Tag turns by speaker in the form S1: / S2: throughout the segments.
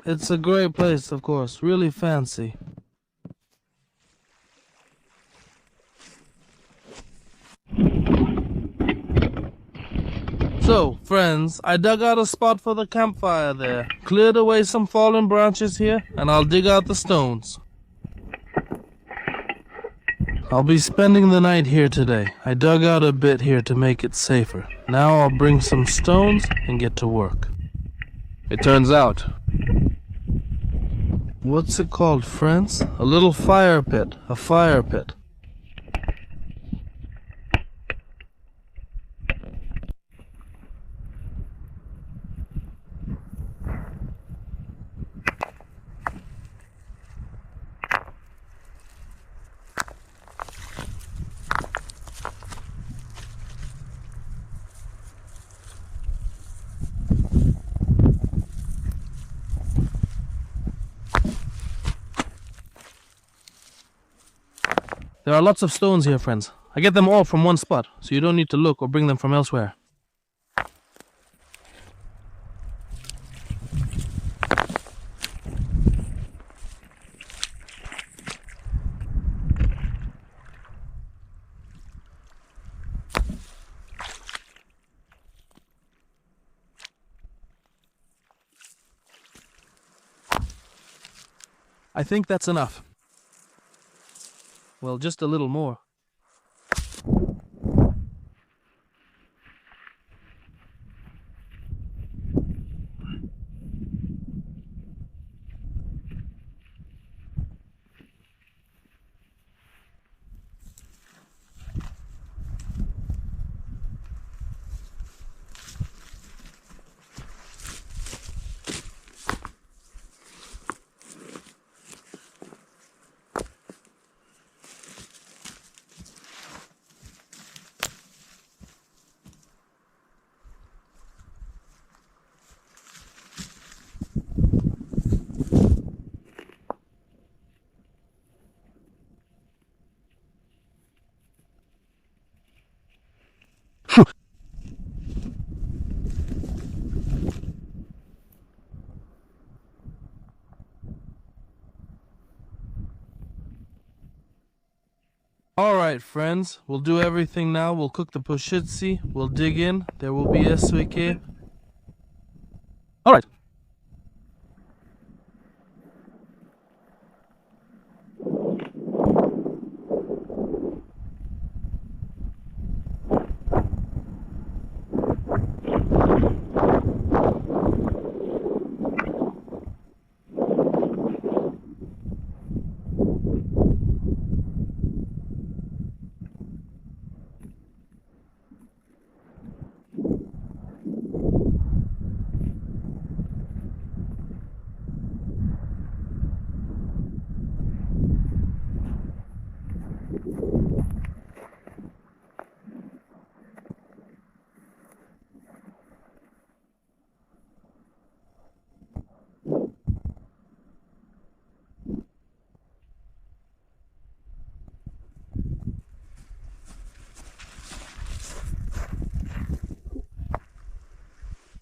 S1: It's a great place, of course. Really fancy. So, friends, I dug out a spot for the campfire there, cleared away some fallen branches here, and I'll dig out the stones. I'll be spending the night here today. I dug out a bit here to make it safer. Now I'll bring some stones and get to work.
S2: It turns out.
S1: What's it called, friends? A little fire pit. A fire pit. There are lots of stones here, friends. I get them all from one spot, so you don't need to look or bring them from elsewhere. I think that's enough. Well, just a little more. Alright, friends, we'll do everything now. We'll cook the poshitsi, we'll dig in, there will be SWK. Alright.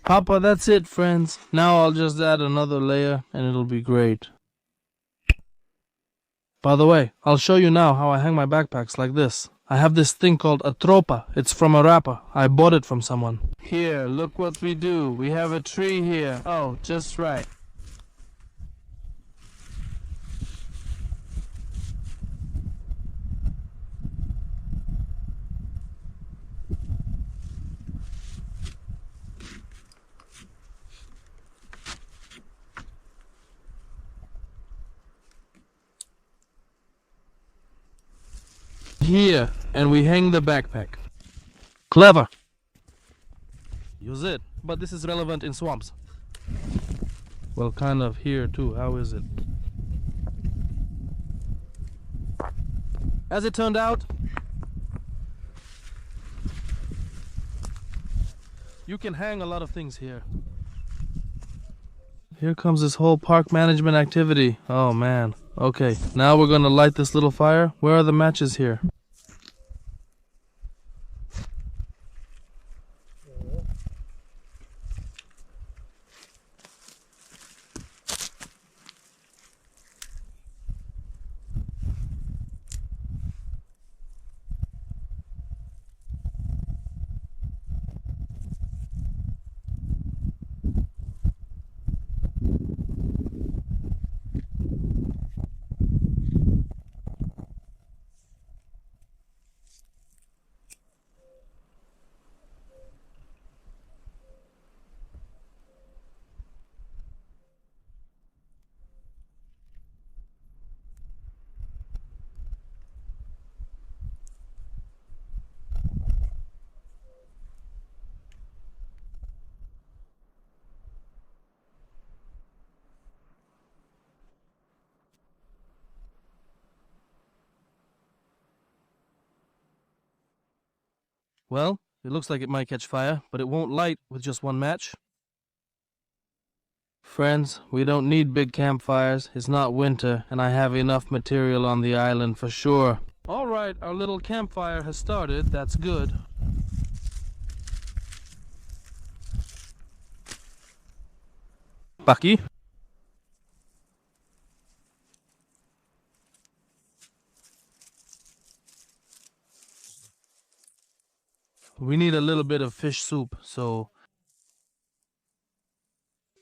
S1: Papa, that's it, friends. Now I'll just add another layer and it'll be great. By the way, I'll show you now how I hang my backpacks like this. I have this thing called a tropa. It's from a rapper. I bought it from someone. Here, look what we do. We have a tree here. Oh, just right. Here, and we hang the backpack. Clever. Use it, but this is relevant in swamps. Well, kind of here too. How is it? As it turned out, you can hang a lot of things here. Here comes this whole park management activity. Oh man. Okay, now we're gonna light this little fire. Where are the matches here? Well, it looks like it might catch fire, but it won't light with just one match. Friends, we don't need big campfires. It's not winter, and I have enough material on the island for sure. All right, our little campfire has started. That's good. Bucky? We need a little bit of fish soup, so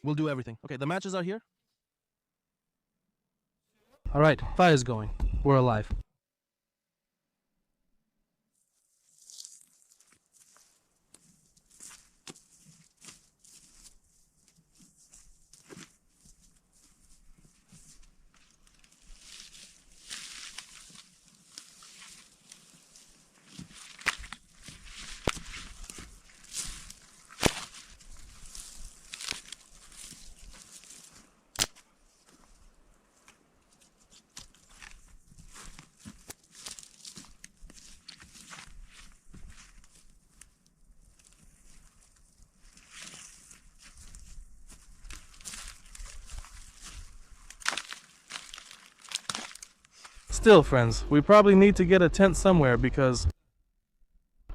S1: we'll do everything. Okay, the matches are here. All right, fire's going. We're alive. Still, friends, we probably need to get a tent somewhere because,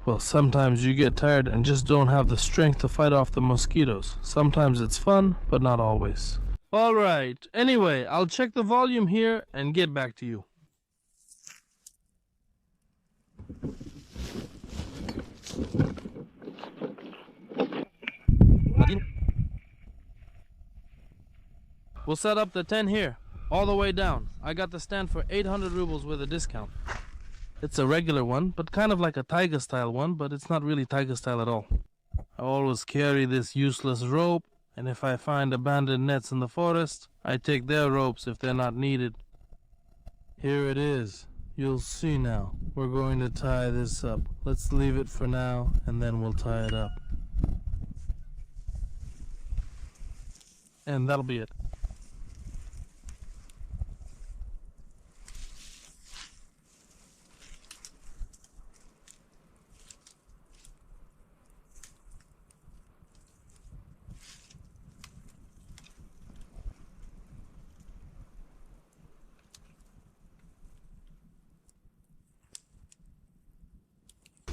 S1: well, sometimes you get tired and just don't have the strength to fight off the mosquitoes. Sometimes it's fun, but not always. All right. Anyway, I'll check the volume here and get back to you. We'll set up the tent here, all the way down. I got the stand for 800 rubles with a discount. It's a regular one, but kind of like a tiger style one, but it's not really tiger style at all. I always carry this useless rope, and if I find abandoned nets in the forest, I take their ropes if they're not needed. Here it is. You'll see now. We're going to tie this up. Let's leave it for now, and then we'll tie it up. And that'll be it.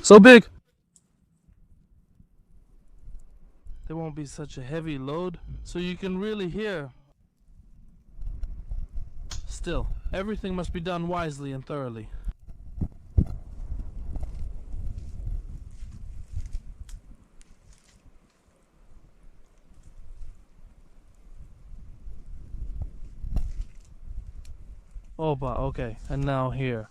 S1: So big! There won't be such a heavy load, so you can really hear. Still, everything must be done wisely and thoroughly. Opa, okay, and now here.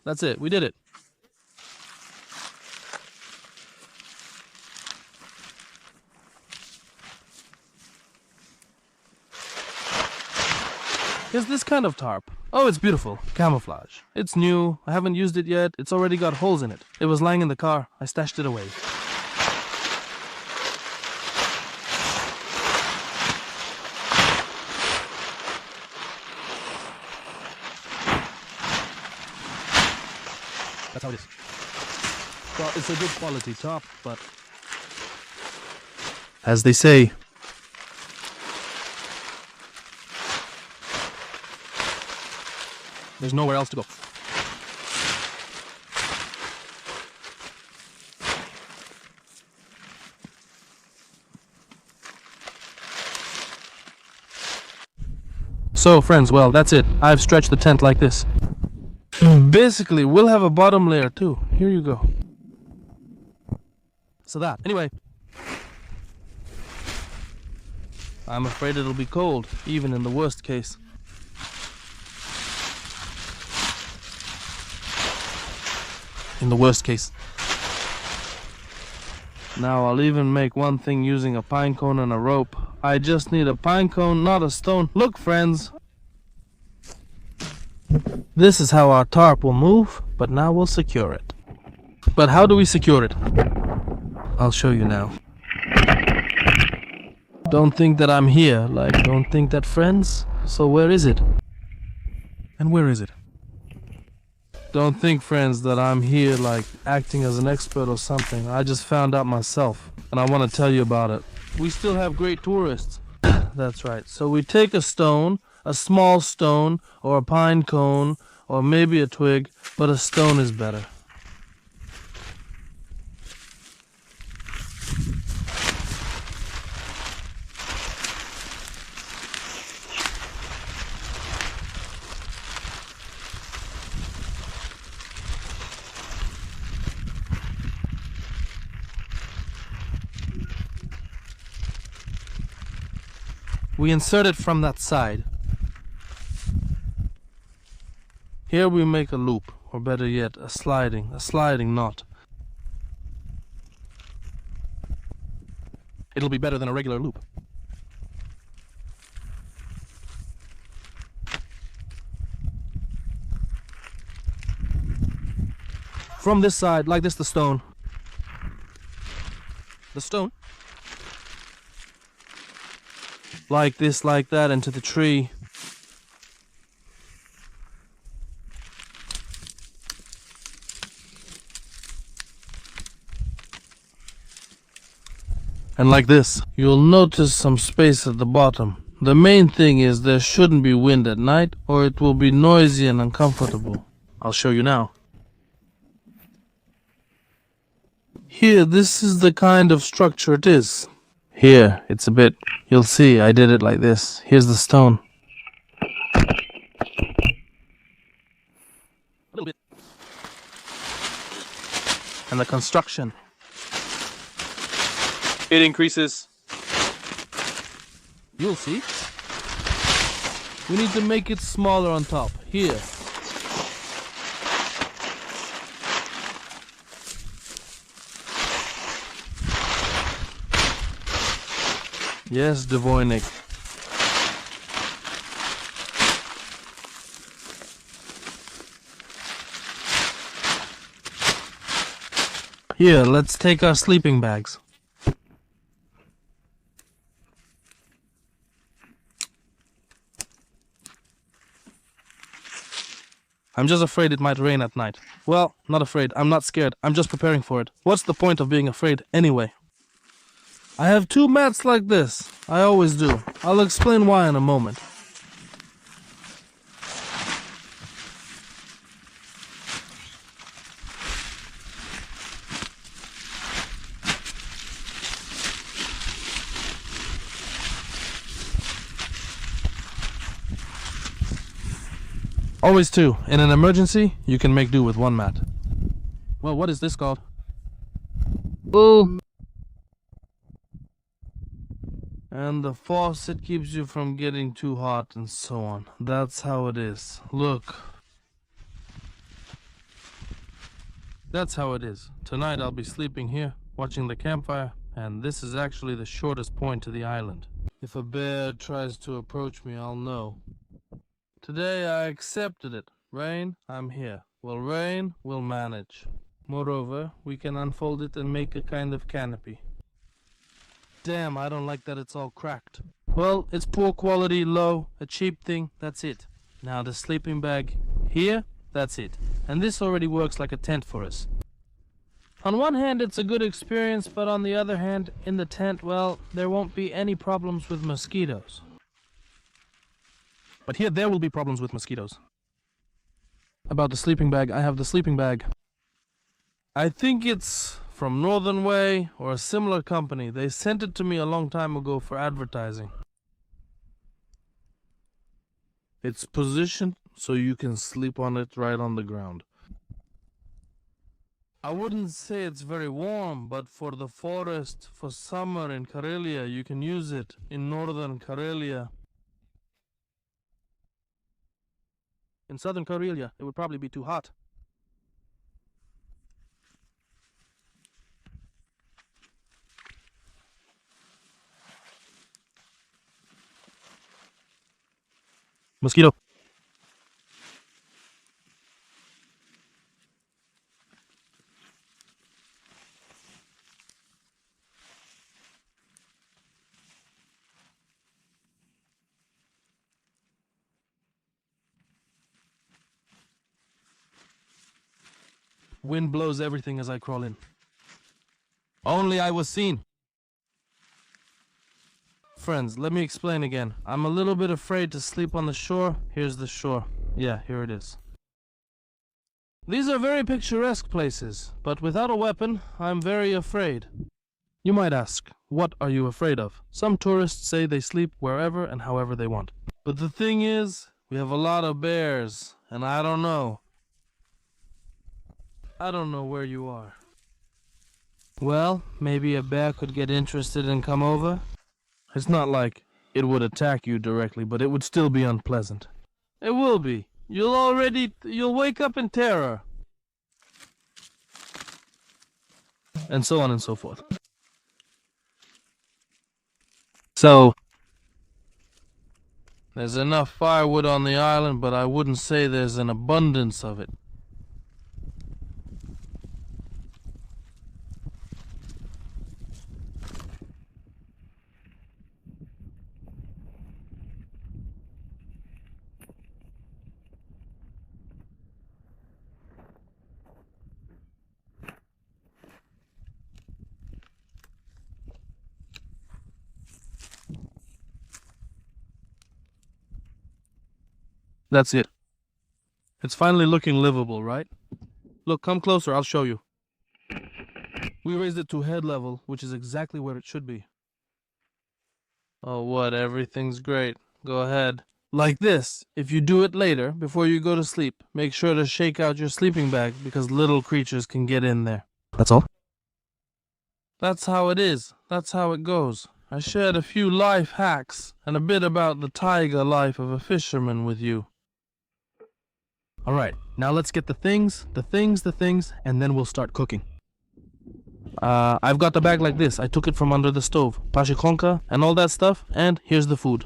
S1: That's it. We did it. Here's this kind of tarp. Oh, it's beautiful. Camouflage. It's new. I haven't used it yet. It's already got holes in it. It was lying in the car. I stashed it away. That's how it is. Well, it's a good quality top, but as they say, there's nowhere else to go. So, friends, well, that's it. I've stretched the tent like this. Basically, we'll have a bottom layer too. Here you go. So that. Anyway, I'm afraid it'll be cold, even in the worst case. In the worst case. Now I'll even make one thing using a pine cone and a rope. I just need a pine cone, not a stone. Look, friends. This is how our tarp will move, but now we'll secure it. But how do we secure it? I'll show you now. Don't think that I'm here, like don't think that, friends. So where is it?
S2: And where is it?
S1: Don't think, friends, that I'm here like acting as an expert or something. I just found out myself, and I want to tell you about it. We still have great tourists. That's right. So we take a stone, a small stone, or a pine cone, or maybe a twig, but a stone is better. We insert it from that side. Here we make a loop, or better yet, a sliding knot. It'll be better than a regular loop. From this side, like this, the stone. The stone. Like this, like that, into the tree. And like this. You'll notice some space at the bottom. The main thing is there shouldn't be wind at night, or it will be noisy and uncomfortable. I'll show you now. Here, this is the kind of structure it is. Here, it's a bit... You'll see, I did it like this. Here's the stone. A little bit. And the construction. It increases. You'll see. We need to make it smaller on top. Here. Yes, Devoynik. Here, let's take our sleeping bags. I'm just afraid it might rain at night. Well, not afraid. I'm not scared. I'm just preparing for it. What's the point of being afraid anyway? I have 2 mats like this. I always do. I'll explain why in a moment. Always 2. In an emergency, you can make do with 1 mat. Well, what is this called?
S3: Boo.
S1: And the faucet keeps you from getting too hot and so on. That's how it is. Look. That's how it is. Tonight I'll be sleeping here, watching the campfire, and this is actually the shortest point to the island. If a bear tries to approach me, I'll know. Today I accepted it. Rain, I'm here. Will rain, we'll manage. Moreover, we can unfold it and make a kind of canopy. Damn, I don't like that it's all cracked. Well, it's poor quality, low, a cheap thing, that's it. Now the sleeping bag here, that's it. And this already works like a tent for us. On one hand, it's a good experience, but on the other hand, in the tent, well, there won't be any problems with mosquitoes. But here, there will be problems with mosquitoes. About the sleeping bag, I have the sleeping bag. I think it's from Northern Way or a similar company. They sent it to me a long time ago for advertising. It's positioned so you can sleep on it right on the ground. I wouldn't say it's very warm, but for the forest, for summer in Karelia, you can use it in northern Karelia. In southern Karelia, it would probably be too hot. Mosquito. Wind blows everything as I crawl in. Only I was seen. Friends, let me explain again. I'm a little bit afraid to sleep on the shore. Here's the shore. Yeah, here it is. These are very picturesque places, but without a weapon, I'm very afraid. You might ask, what are you afraid of? Some tourists say they sleep wherever and however they want. But the thing is, we have a lot of bears, and I don't know. I don't know where you are. Well, maybe a bear could get interested and come over. It's not like it would attack you directly, but it would still be unpleasant. It will be. You'll wake up in terror. And so on and so forth. So, there's enough firewood on the island, but I wouldn't say there's an abundance of it. That's it. It's finally looking livable, right? Look, come closer, I'll show you. We raised it to head level, which is exactly where it should be. Oh, what? Everything's great. Go ahead. Like this. If you do it later, before you go to sleep, make sure to shake out your sleeping bag because little creatures can get in there.
S2: That's all?
S1: That's how it is. That's how it goes. I shared a few life hacks and a bit about the taiga life of a fisherman with you. Alright, now let's get the things, and then we'll start cooking. I've got the bag like this. I took it from under the stove. Pashikonka and all that stuff, and here's the food.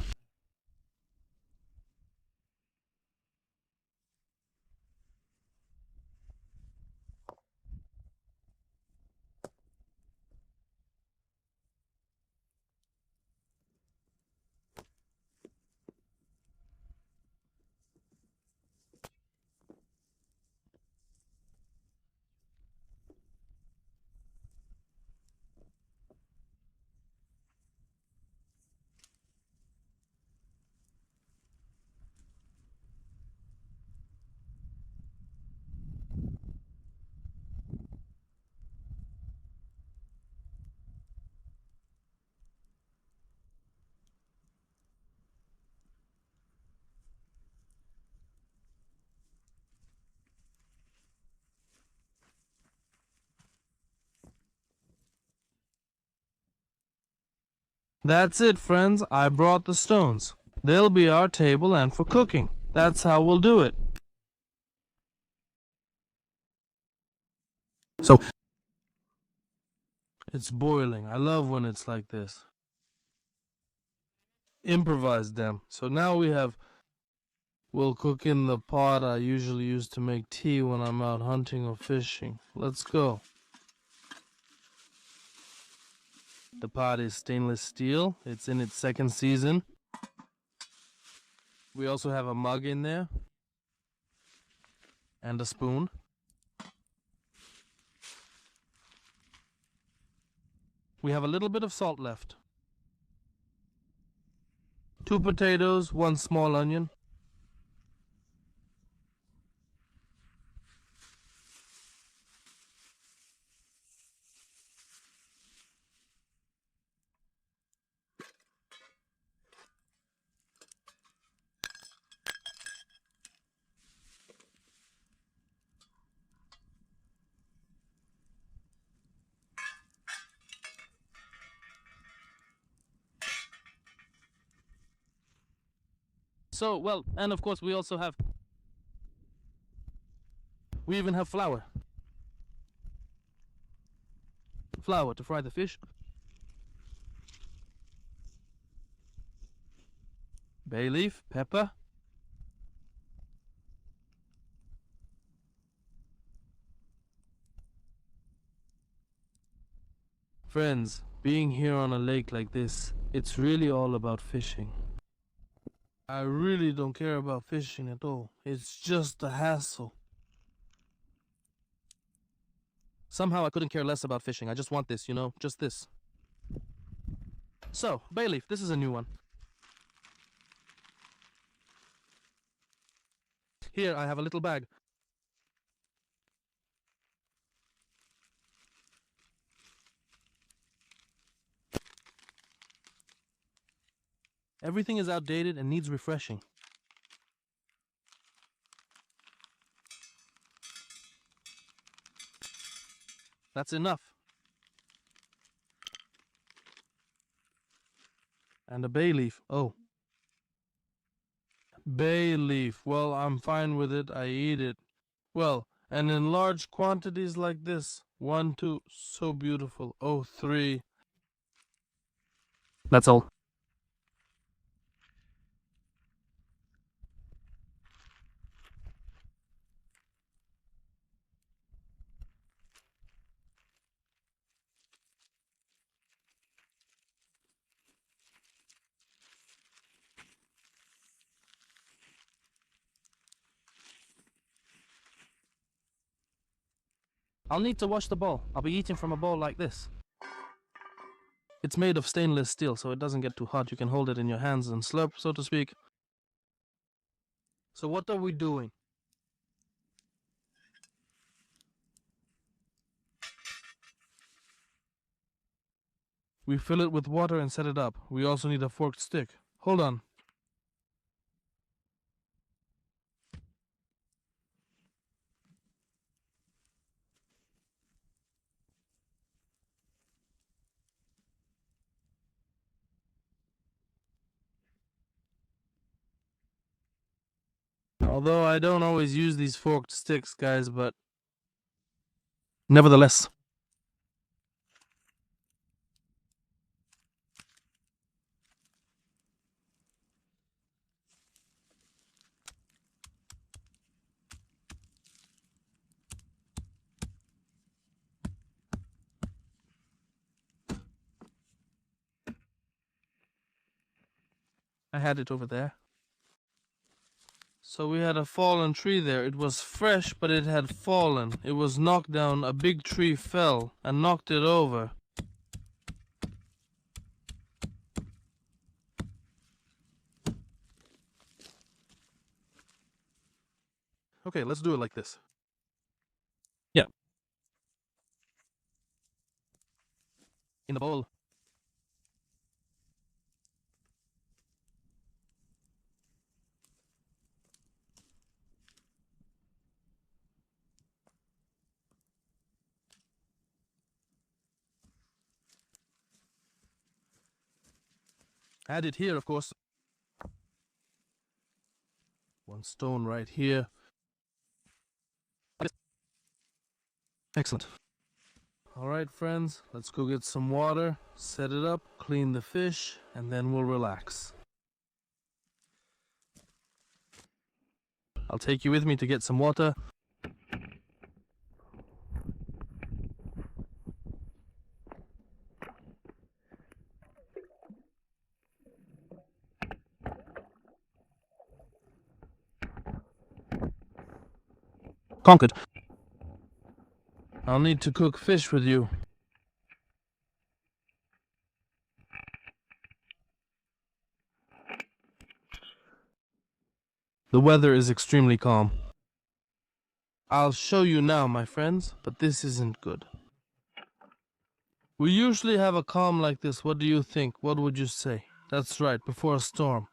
S1: That's it, friends. I brought the stones. They'll be our table and for cooking. That's how we'll do it.
S2: So,
S1: It's boiling. I love when it's like this. Improvise them. So now we'll cook in the pot I usually use to make tea when I'm out hunting or fishing. Let's go. The pot is stainless steel. It's in its second season. We also have a mug in there. And a spoon. We have a little bit of salt left. 2 potatoes, 1 small onion. So, well, and of course we even have flour. Flour to fry the fish. Bay leaf, pepper. Friends, being here on a lake like this, it's really all about fishing. I really don't care about fishing at all. It's just a hassle. Somehow I couldn't care less about fishing. I just want this, just this. So, bay leaf, this is a new one. Here I have a little bag. Everything is outdated and needs refreshing. That's enough. And a bay leaf. Oh. Bay leaf. Well, I'm fine with it. I eat it. Well, and in large quantities like this. 1, 2, so beautiful. Oh, 3. That's all. I'll need to wash the bowl. I'll be eating from a bowl like this. It's made of stainless steel, so it doesn't get too hot. You can hold it in your hands and slurp, so to speak. So what are we doing? We fill it with water and set it up. We also need a forked stick. Hold on. Although I don't always use these forked sticks, guys, but nevertheless. I had it over there. So we had a fallen tree there. It was fresh, but it had fallen. It was knocked down. A big tree fell and knocked it over. Okay, let's do it like this. Yeah. In the bowl. Add it here, of course. One stone right here. Excellent. Alright, friends, let's go get some water, set it up, clean the fish, and then we'll relax. I'll take you with me to get some water. Conquered. I'll need to cook fish with you. The weather is extremely calm. I'll show you now, my friends, but this isn't good. We usually have a calm like this. What do you think? What would you say? That's right, before a storm.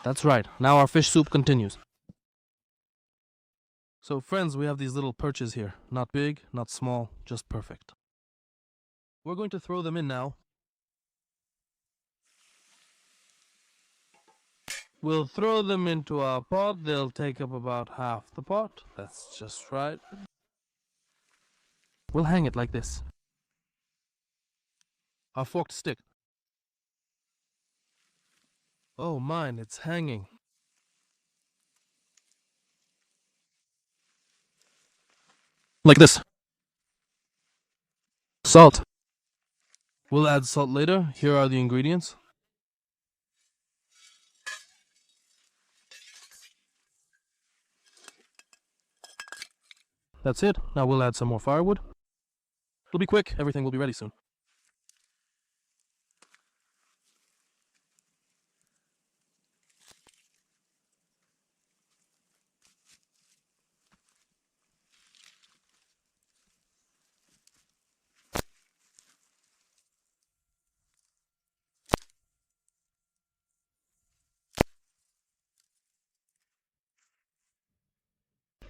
S1: That's right. Now our fish soup continues. So friends, we have these little perches here. Not big, not small, just perfect. We're going to throw them in now. We'll throw them into our pot. They'll take up about half the pot. That's just right. We'll hang it like this. Our forked stick. Oh, mine, it's hanging.
S2: Like this.
S1: Salt. We'll add salt later. Here are the ingredients. That's it. Now we'll add some more firewood. It'll be quick. Everything will be ready soon.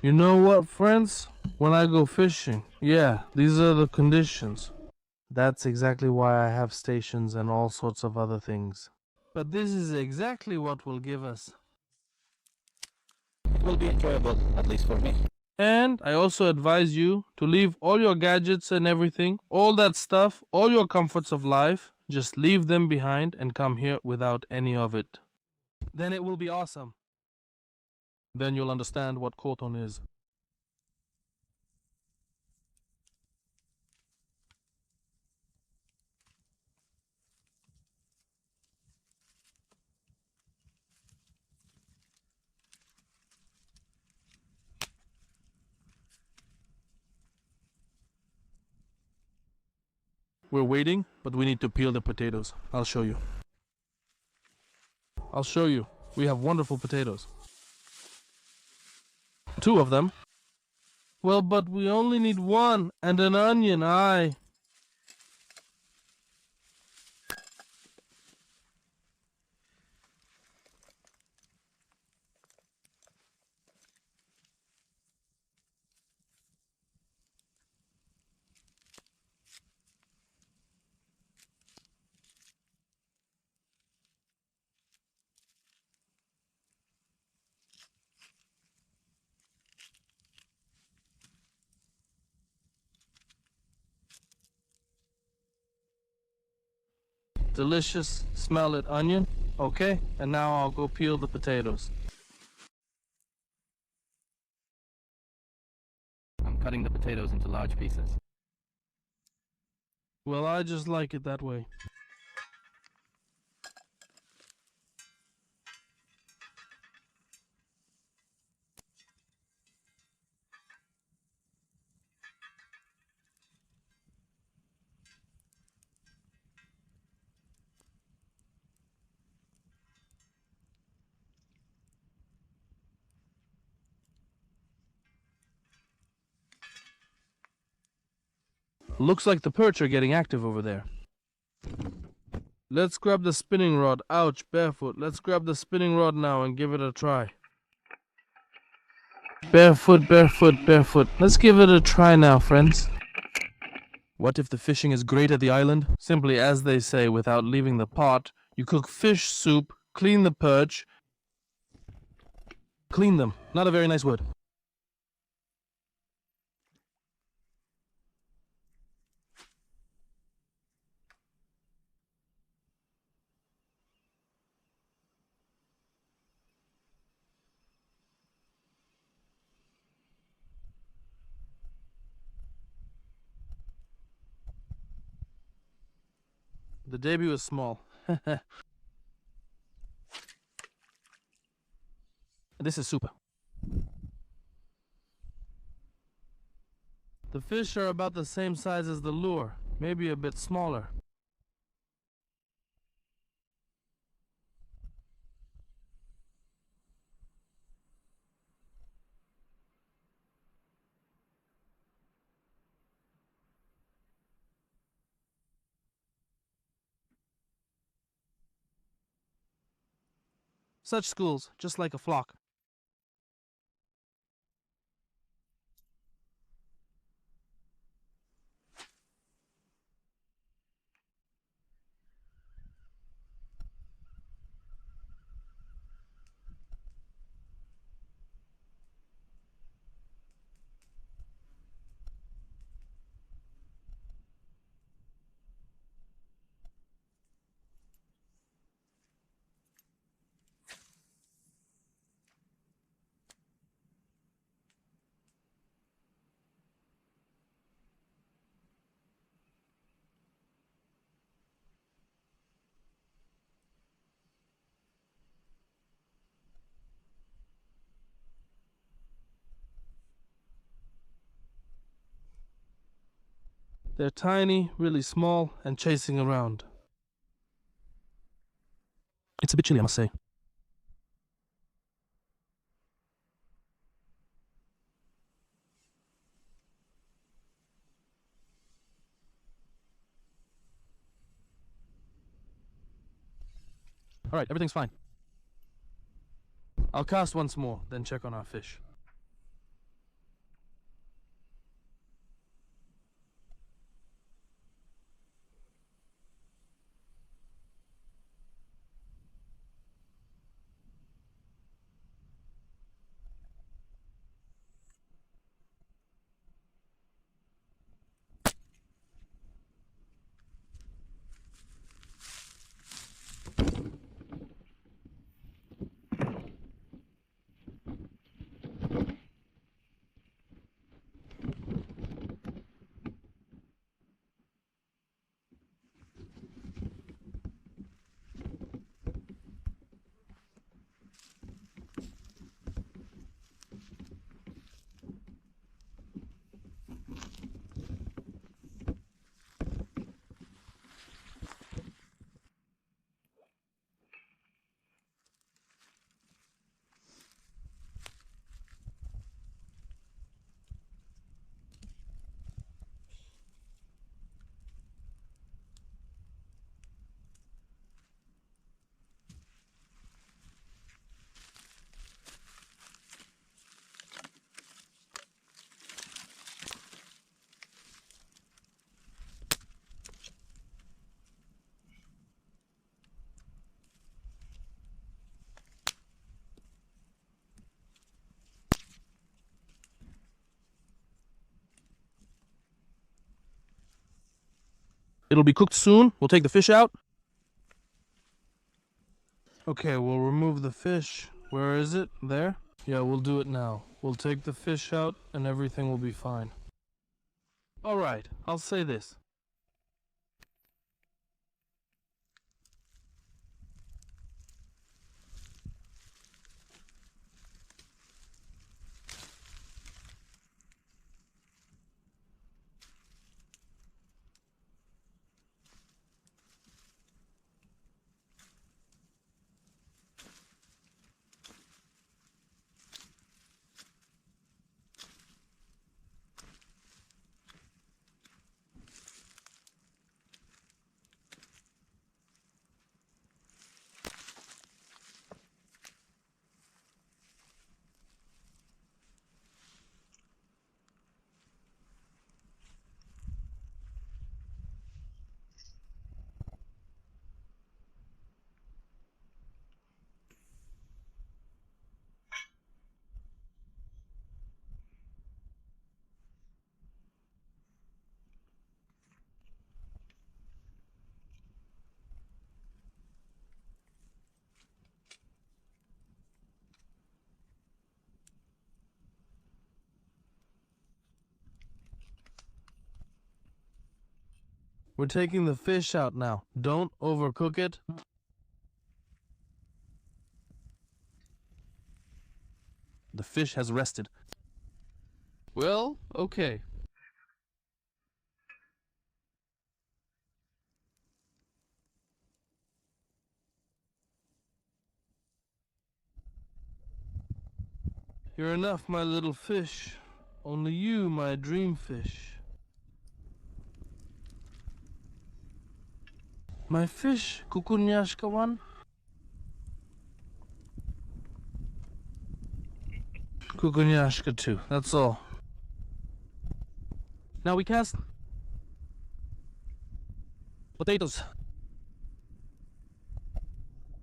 S1: You know what, friends? When I go fishing, yeah, these are the conditions. That's exactly why I have stations and all sorts of other things. But this is exactly what will give us.
S2: Will be enjoyable, at least for me.
S1: And I also advise you to leave all your gadgets and everything, all that stuff, all your comforts of life, just leave them behind and come here without any of it. Then it will be awesome. Then you'll understand what Koton is. We're waiting, but we need to peel the potatoes. I'll show you. I'll show you. We have wonderful potatoes. 2 of them. Well, but we only need 1 and an onion, aye. Delicious, smell it, onion. Okay, and now I'll go peel the potatoes.
S2: I'm cutting the potatoes into large pieces.
S1: Well, I just like it that way. Looks like the perch are getting active over there. Let's grab the spinning rod. Ouch, barefoot. Let's grab the spinning rod now and give it a try. Barefoot, barefoot, barefoot. Let's give it a try now, friends. What if the fishing is great at the island? Simply, as they say, without leaving the pot, you cook fish soup, clean the perch, clean them. Not a very nice word. The debut is small. This is soup. The fish are about the same size as the lure, maybe a bit smaller. Such schools, just like a flock. They're tiny, really small, and chasing around.
S2: It's a bit chilly, I must say. Alright, everything's fine.
S1: I'll cast once more, then check on our fish. It'll be cooked soon. We'll take the fish out. Okay, we'll remove the fish. Where is it? There? Yeah, we'll do it now. We'll take the fish out and everything will be fine. Alright, I'll say this. We're taking the fish out now. Don't overcook it.
S2: The fish has rested.
S1: Well, okay. You're enough, my little fish. Only you, my dream fish. My fish, kukunyashkawan. Kukunyashka too, that's all.
S2: Now we cast potatoes.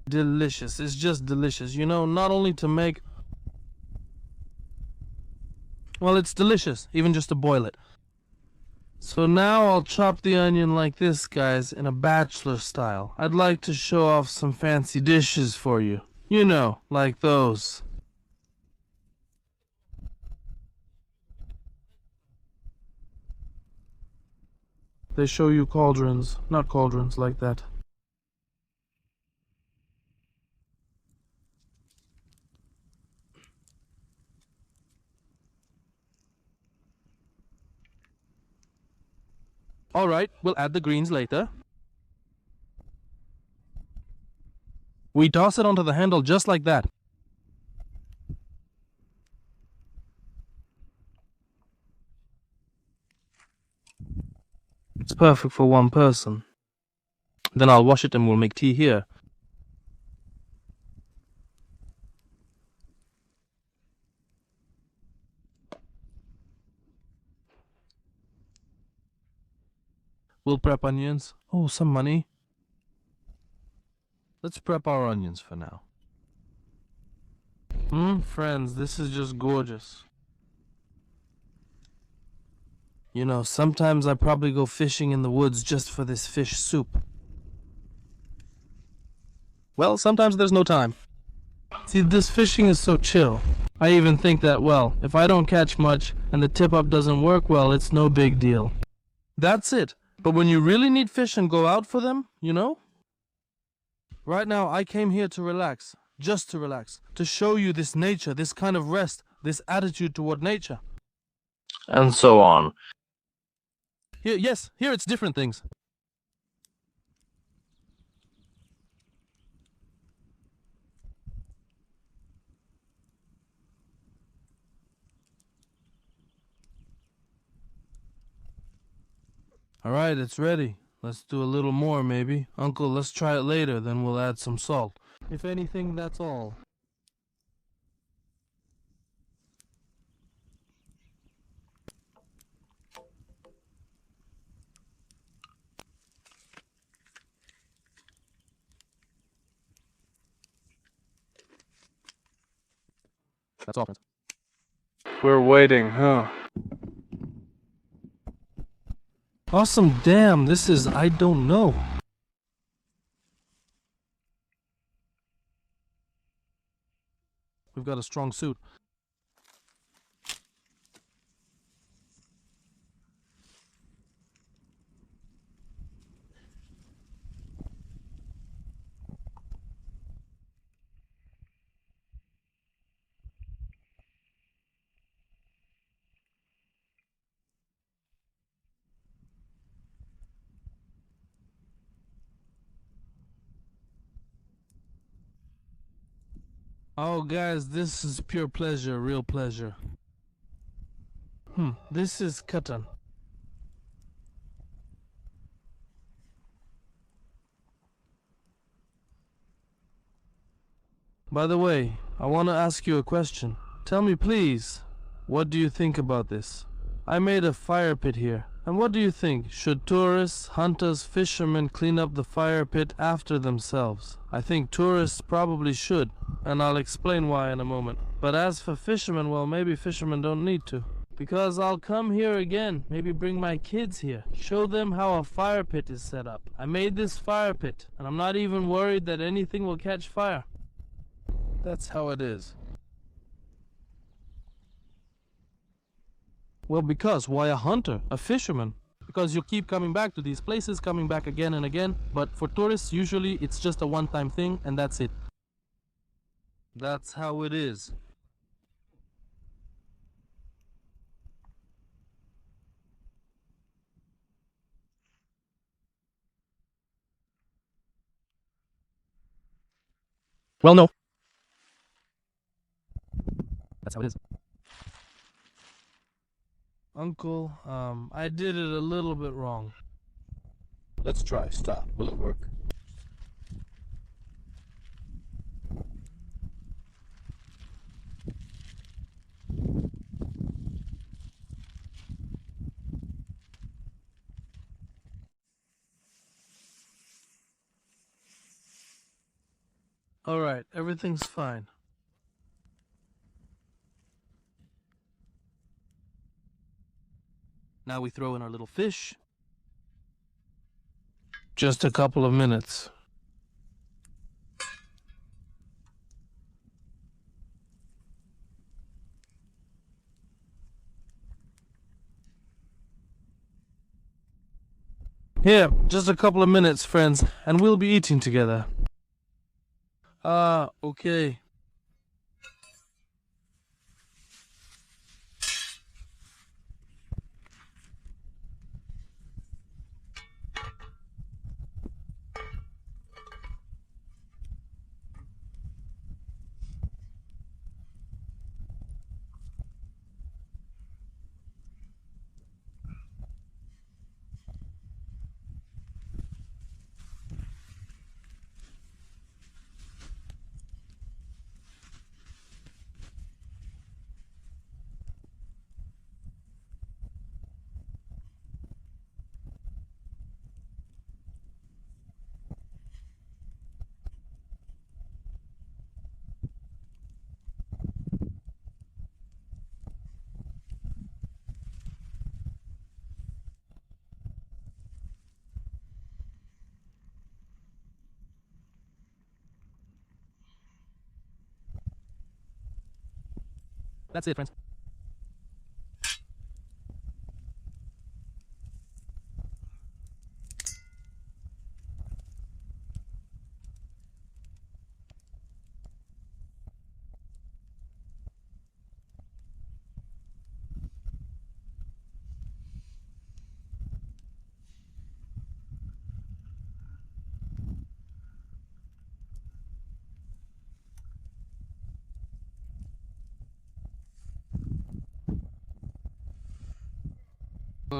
S1: Delicious, it's just delicious. You know, not only to make... Well, it's delicious, even just to boil it. So now I'll chop the onion like this, guys, in a bachelor style. I'd like to show off some fancy dishes for you. You know, like those. They show you cauldrons, not cauldrons like that. Alright, we'll add the greens later. We toss it onto the handle just like that. It's perfect for one person. Then I'll wash it and we'll make tea here. We'll prep onions. Oh, some money.
S2: Let's prep our onions for now.
S1: Friends, this is just gorgeous. You know, sometimes I probably go fishing in the woods just for this fish soup. Well, sometimes there's no time. See, this fishing is so chill. I even think that, well, if I don't catch much and the tip-up doesn't work well, it's no big deal. That's it. But when you really need fish and go out for them, you know? Right now, I came here to relax. Just to relax. To show you this nature, this kind of rest, this attitude toward nature.
S4: And so on.
S1: Here it's different things. Alright, it's ready. Let's do a little more, maybe. Uncle, let's try it later, then we'll add some salt. If anything, that's all.
S2: That's all, friends.
S1: We're waiting, huh? Awesome, damn, this is I don't know. We've got a strong suit. Oh, guys, this is pure pleasure, real pleasure. This is katan. By the way, I want to ask you a question. Tell me, please, what do you think about this? I made a fire pit here. And what do you think? Should tourists, hunters, fishermen clean up the fire pit after themselves? I think tourists probably should, and I'll explain why in a moment. But as for fishermen, well, maybe fishermen don't need to. Because I'll come here again, maybe bring my kids here, show them how a fire pit is set up. I made this fire pit, and I'm not even worried that anything will catch fire. That's how it is. Well, because why a hunter? A fisherman? Because you keep coming back to these places, coming back again and again. But for tourists, usually it's just a one-time thing, and that's it. That's how it is.
S2: Well, no. That's how it is.
S1: Uncle, I did it a little bit wrong.
S4: Let's try. Stop. Will it work?
S1: Alright, everything's fine.
S2: Now we throw in our little fish.
S1: Just a couple of minutes. Here, just a couple of minutes, friends, and we'll be eating together. Okay.
S2: That's it, friends.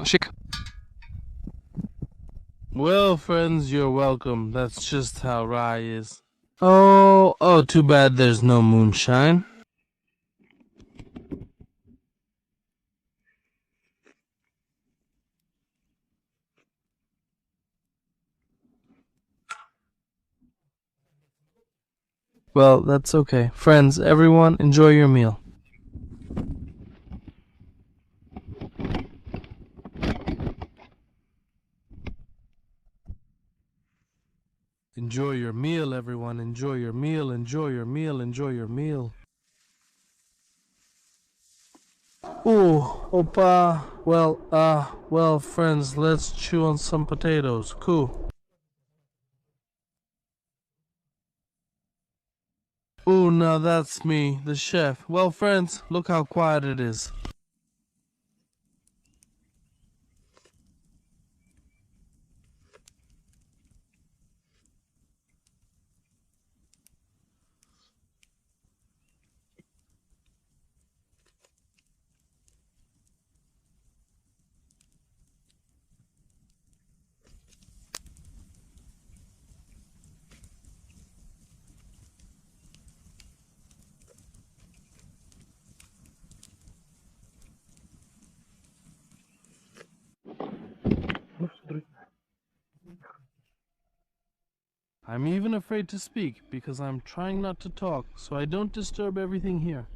S2: Schick.
S1: Well, friends, you're welcome. That's just how rye is. Oh, too bad there's no moonshine. Well, that's okay. Friends, everyone, enjoy your meal. Enjoy your meal, everyone. Enjoy your meal, enjoy your meal, enjoy your meal. Ooh, Opa. Well, friends, let's chew on some potatoes. Cool. Ooh, now that's me, the chef. Well, friends, look how quiet it is. I'm even afraid to speak because I'm trying not to talk so I don't disturb everything here.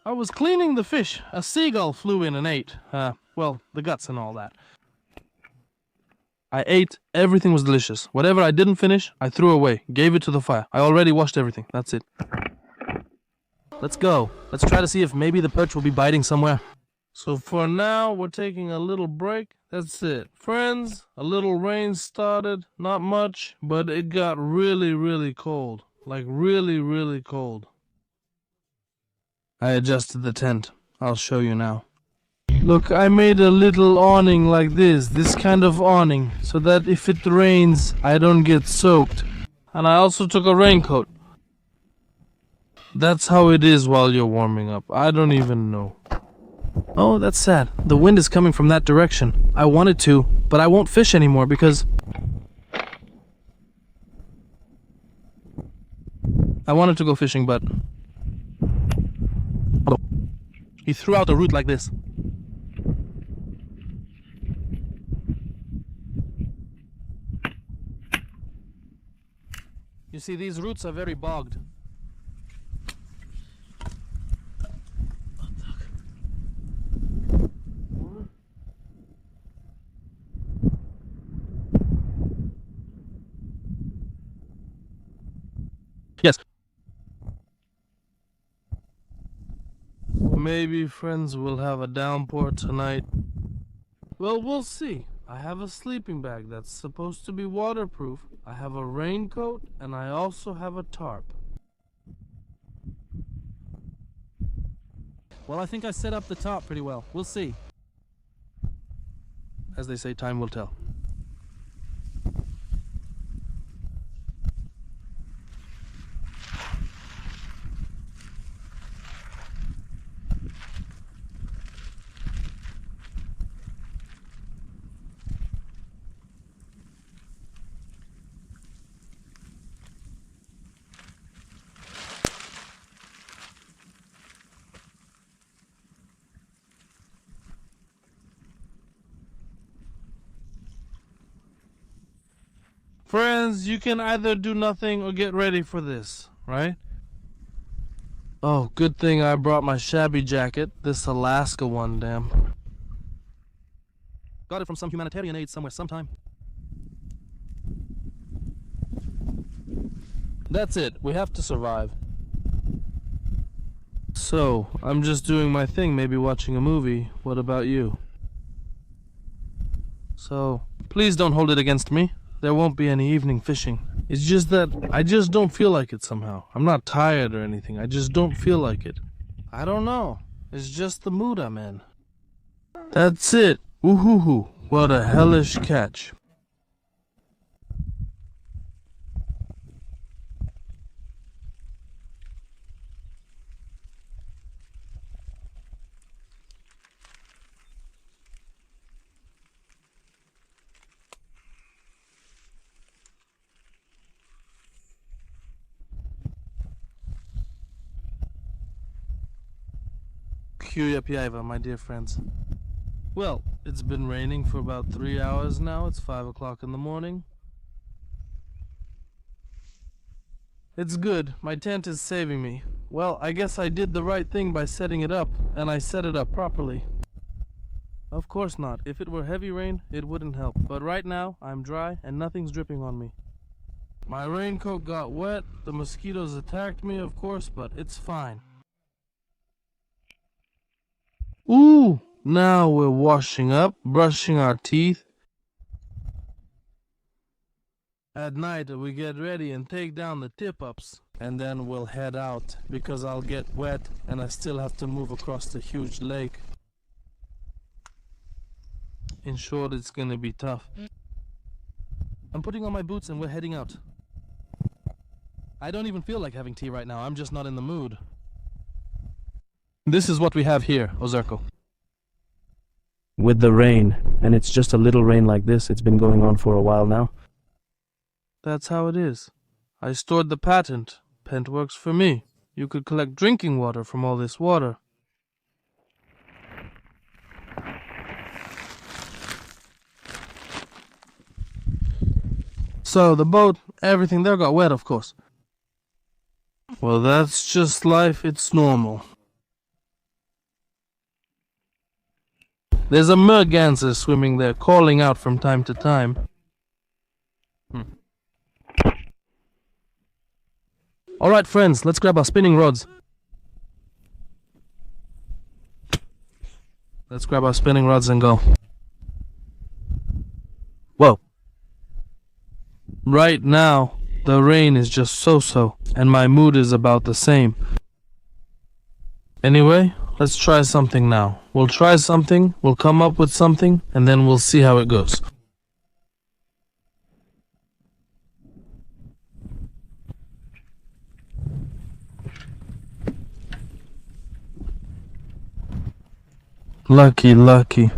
S1: I was cleaning the fish. A seagull flew in and ate. Well, the guts and all that. I ate. Everything was delicious. Whatever I didn't finish, I threw away. Gave it to the fire. I already washed everything. That's it. Let's go. Let's try to see if maybe the perch will be biting somewhere. So for now, we're taking a little break. That's it. Friends, a little rain started. Not much, but it got really, really cold. Like really, really cold. I adjusted the tent. I'll show you now. Look, I made a little awning like this kind of awning, so that if it rains, I don't get soaked. And I also took a raincoat. That's how it is while you're warming up. I don't even know. Oh, that's sad. The wind is coming from that direction. I wanted to, but I won't fish anymore because I wanted to go fishing, but he threw out a root like this. You see, these roots are very bogged. Yes. Maybe friends will have a downpour tonight. Well, we'll see. I have a sleeping bag that's supposed to be waterproof. I have a raincoat, and I also have a tarp. Well, I think I set up the top pretty well. We'll see. As they say, time will tell. Friends, you can either do nothing or get ready for this, right? Oh, good thing I brought my shabby jacket. This Alaska one, damn.
S2: Got it from some humanitarian aid somewhere sometime.
S1: That's it. We have to survive. So, I'm just doing my thing, maybe watching a movie. What about you? So, please don't hold it against me. There won't be any evening fishing. It's just that I just don't feel like it somehow. I'm not tired or anything. I just don't feel like it. I don't know. It's just the mood I'm in. That's it. Woohoo! What a hellish catch. Kuya Piaiva, my dear friends. Well, it's been raining for about 3 hours now. It's 5 o'clock in the morning. It's good. My tent is saving me. Well, I guess I did the right thing by setting it up, and I set it up properly. Of course not. If it were heavy rain, it wouldn't help. But right now, I'm dry and nothing's dripping on me. My raincoat got wet. The mosquitoes attacked me, of course, but it's fine. Ooh! Now we're washing up, brushing our teeth. At night, we get ready and take down the tip-ups. And then we'll head out, because I'll get wet and I still have to move across the huge lake. In short, it's gonna be tough. I'm putting on my boots and we're heading out. I don't even feel like having tea right now. I'm just not in the mood. This is what we have here, Ozerko.
S5: With the rain, and it's just a little rain like this, it's been going on for a while now.
S1: That's how it is. I stored the patent. Pent works for me. You could collect drinking water from all this water. So, the boat, everything there got wet, of course. Well, that's just life. It's normal. There's a merganser swimming there, calling out from time to time. Alright, friends, let's grab our spinning rods. Let's grab our spinning rods and go. Whoa. Right now, the rain is just so-so, and my mood is about the same. Anyway, let's try something now. We'll try something, we'll come up with something, and then we'll see how it goes. Lucky, lucky.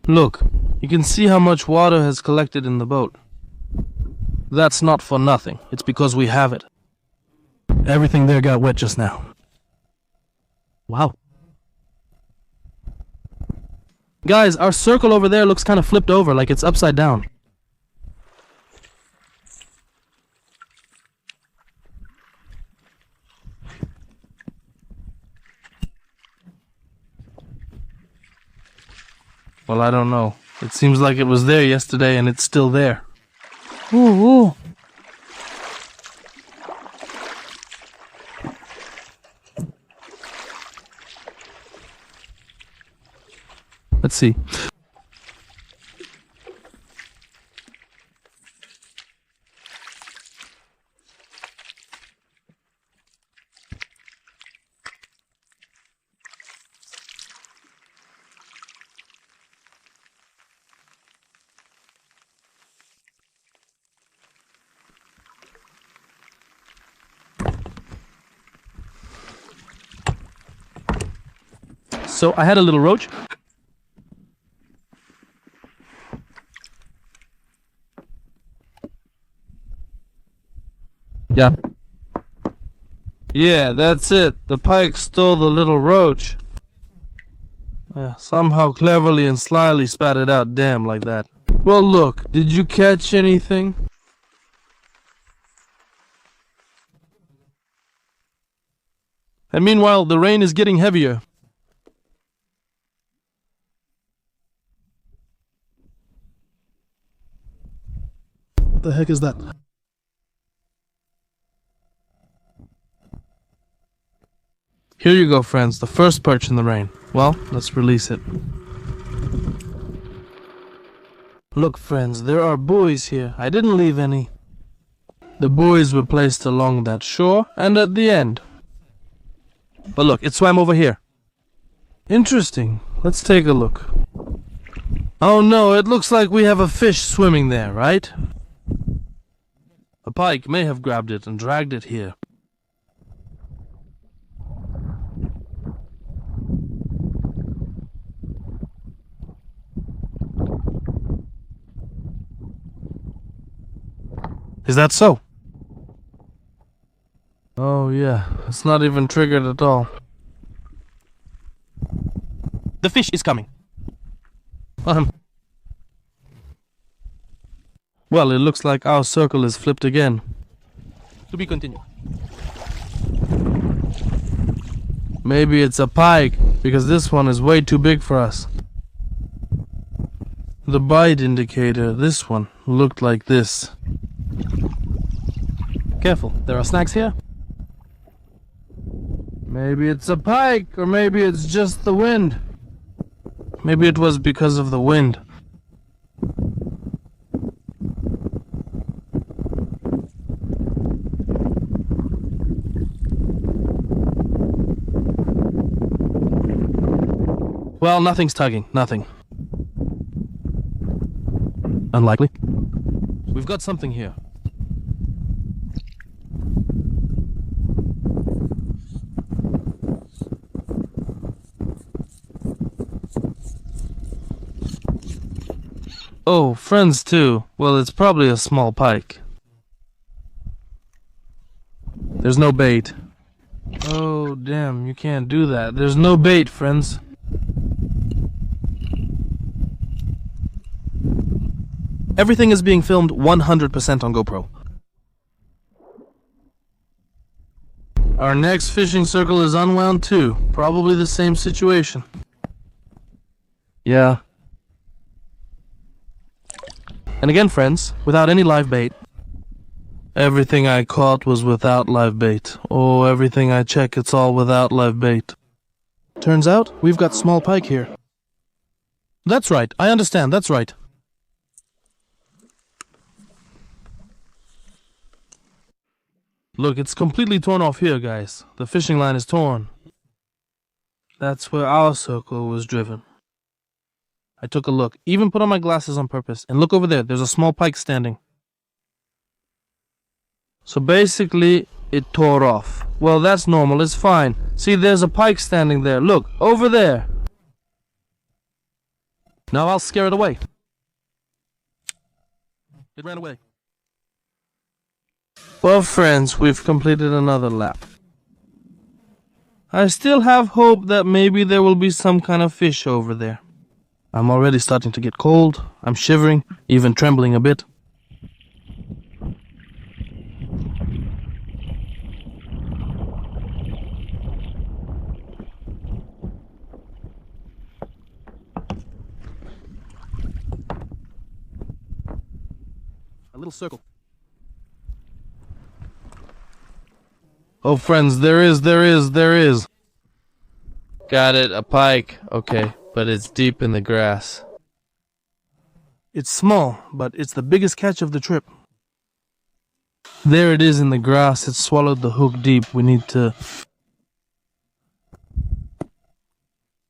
S1: Look, you can see how much water has collected in the boat. That's not for nothing. It's because we have it. Everything there got wet just now. Wow. Guys, our circle over there looks kind of flipped over, like it's upside down. Well, I don't know. It seems like it was there yesterday and it's still there. Ooh, ooh. Let's see. So I had a little roach. Yeah. Yeah, that's it. The pike stole the little roach. Somehow cleverly and slyly spat it out, damn, like that. Well, look, did you catch anything? And meanwhile, the rain is getting heavier. What the heck is that? Here you go, friends, the first perch in the rain. Well, let's release it. Look, friends, there are buoys here. I didn't leave any. The buoys were placed along that shore and at the end. But look, it swam over here. Interesting. Let's take a look. Oh no, it looks like we have a fish swimming there, right? A pike may have grabbed it and dragged it here. Is that so? Oh yeah, it's not even triggered at all.
S2: The fish is coming.
S1: Well, it looks like our circle is flipped again.
S2: To be continued.
S1: Maybe it's a pike, because this one is way too big for us. The bite indicator, this one, looked like this.
S2: Careful, there are snags here.
S1: Maybe it's a pike, or maybe it's just the wind. Maybe it was because of the wind. Well, nothing's tugging, nothing.
S2: Unlikely.
S1: We've got something here. Oh, friends too. Well, it's probably a small pike. There's no bait. Oh, damn, you can't do that. There's no bait, friends.
S2: Everything is being filmed 100% on GoPro.
S1: Our next fishing circle is unwound too. Probably the same situation.
S2: Yeah. And again, friends, without any live bait.
S1: Everything I caught was without live bait. Oh, everything I check, it's all without live bait.
S2: Turns out, we've got small pike here. That's right, I understand, that's right.
S1: Look, it's completely torn off here, guys. The fishing line is torn. That's where our circle was driven. I took a look, even put on my glasses on purpose, and look over there, there's a small pike standing. So basically, it tore off. Well, that's normal, it's fine. See, there's a pike standing there. Look, over there.
S2: Now I'll scare it away. It ran away.
S1: Well, friends, we've completed another lap. I still have hope that maybe there will be some kind of fish over there. I'm already starting to get cold. I'm shivering, even trembling a bit.
S2: A little circle.
S1: Oh, friends, there is. Got it, a pike. Okay, but it's deep in the grass. It's small, but it's the biggest catch of the trip. There it is in the grass. It swallowed the hook deep. We need to...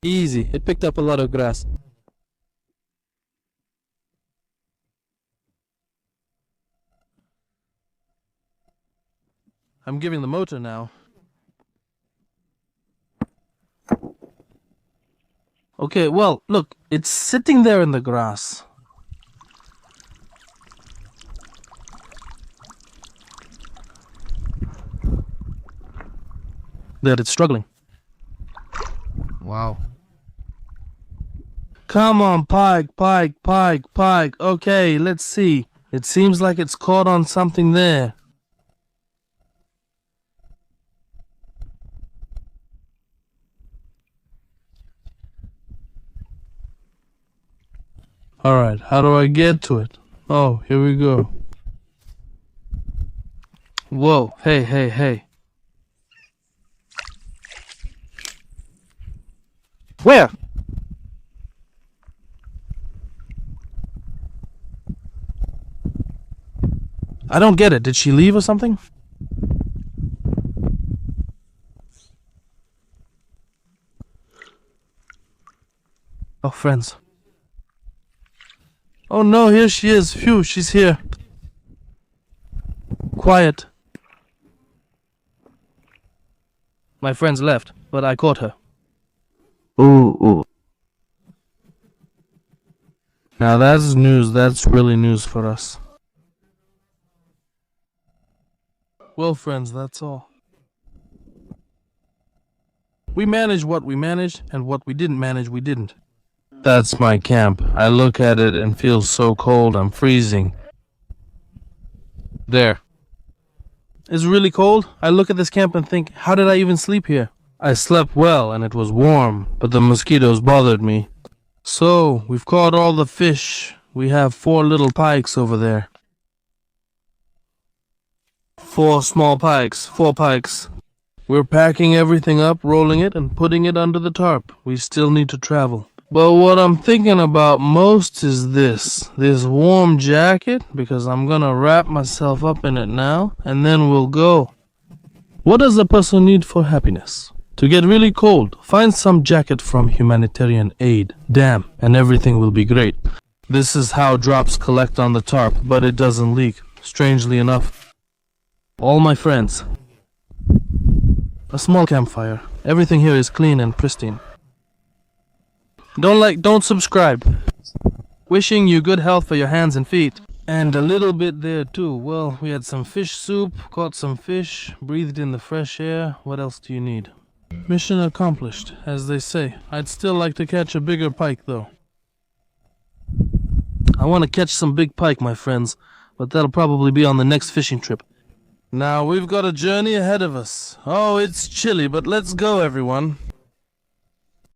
S2: Easy, it picked up a lot of grass.
S1: I'm giving the motor now. Okay, well, look, it's sitting there in the grass.
S2: There, it's struggling.
S3: Wow.
S1: Come on, pike. Okay, let's see. It seems like it's caught on something there. Alright, how do I get to it? Oh, here we go. Whoa, hey.
S2: Where? I don't get it. Did she leave or something?
S1: Oh, friends. Oh no, here she is. Phew, she's here. Quiet. My friends left, but I caught her.
S4: Ooh.
S1: Now that's news. That's really news for us. Well, friends, that's all. We managed what we managed, and what we didn't manage, we didn't. That's my camp. I look at it and feel so cold, I'm freezing. There. It's really cold. I look at this camp and think, how did I even sleep here? I slept well and it was warm, but the mosquitoes bothered me. So, we've caught all the fish. We have 4 little pikes over there. 4 small pikes, 4 pikes. We're packing everything up, rolling it, and putting it under the tarp. We still need to travel. But what I'm thinking about most is this warm jacket, because I'm gonna wrap myself up in it now, and then we'll go. What does a person need for happiness? To get really cold, find some jacket from humanitarian aid. Damn, and everything will be great. This is how drops collect on the tarp, but it doesn't leak, strangely enough. All my friends. A small campfire. Everything here is clean and pristine. Don't subscribe. Wishing you good health for your hands and feet. And a little bit there too. Well, we had some fish soup, caught some fish, breathed in the fresh air. What else do you need? Mission accomplished, as they say. I'd still like to catch a bigger pike though. I want to catch some big pike, my friends, but that'll probably be on the next fishing trip. Now we've got a journey ahead of us. Oh, it's chilly, but let's go, everyone.